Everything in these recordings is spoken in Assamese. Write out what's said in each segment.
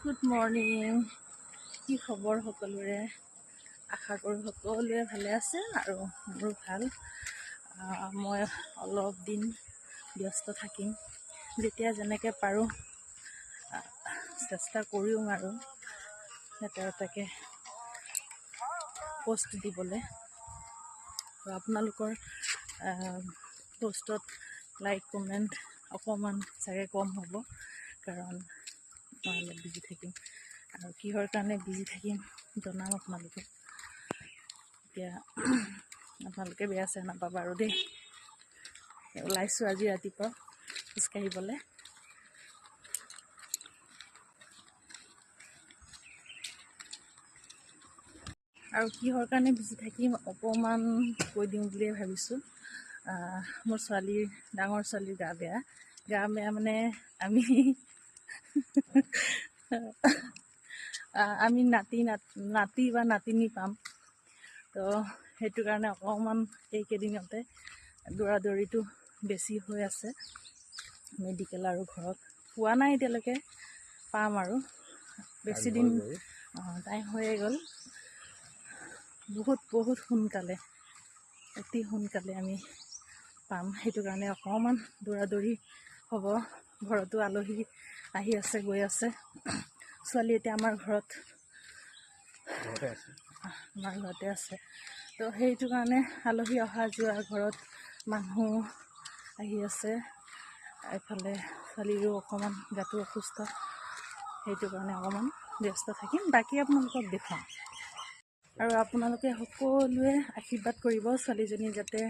Good morning. কি খবৰ সকলোৰে? আশা কৰোঁ সকলোৱে ভালে আছে আৰু মোৰো ভাল। মই অলপ দিন ব্যস্ত থাকিম, যেতিয়া যেনেকৈ পাৰোঁ চেষ্টা কৰিম আৰু এটাকে পোষ্ট দিবলৈ। আৰু আপোনালোকৰ পোষ্টত লাইক কমেণ্ট অকণমান চাগে কম হ'ব, কাৰণ মই অলপ বিজি থাকিম। আৰু কিহৰ কাৰণে বিজি থাকিম জনাম আপোনালোকে। এতিয়া আপোনালোকে বেয়া চেয়া নাপাবা আৰু দেই। ওলাইছোঁ আজি ৰাতিপুৱা খোজকাঢ়িবলৈ। আৰু কিহৰ কাৰণে বিজি থাকিম অকণমান কৈ দিওঁ বুলিয়ে ভাবিছোঁ। মোৰ ডাঙৰ ছোৱালীৰ গা বেয়া মানে আমি নাতি বা নাতিনী পাম। তো সেইটো কাৰণে অকণমান এইকেইদিনতে দৌৰাদৌৰিটো বেছি হৈ আছে মেডিকেল আৰু ঘৰত। পোৱা নাই এতিয়ালৈকে, পাম আৰু বেছি দিন টাইম হৈয়ে গ'ল। বহুত সোনকালে, অতি সোনকালে আমি পাম। সেইটো কাৰণে অকণমান দৌৰাদৌৰি হ'ব। ঘৰতো আলহী আহি আছে গৈ আছে। ছোৱালী এতিয়া আমাৰ ঘৰতে আছে। তো সেইটো কাৰণে আলহী অহা যোৱা, ঘৰত মানুহ আহি আছে। এইফালে ছোৱালীৰো অকণমান গাটো অসুস্থ, সেইটো কাৰণে অকণমান ব্যস্ত থাকিম। বাকী আপোনালোকক দেখুৱাম। আৰু আপোনালোকে সকলোৱে আশীৰ্বাদ কৰিব ছোৱালীজনী যাতে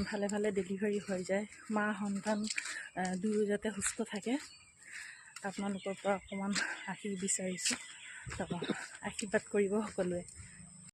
ভালে ভালে ডেলিভাৰী হৈ যায়, মা সন্তান দুয়ো যাতে সুস্থ থাকে। আপোনালোকৰ পৰা অকণমান বিচাৰিছোঁ। আশীৰ্বাদ কৰিব সকলোৱে।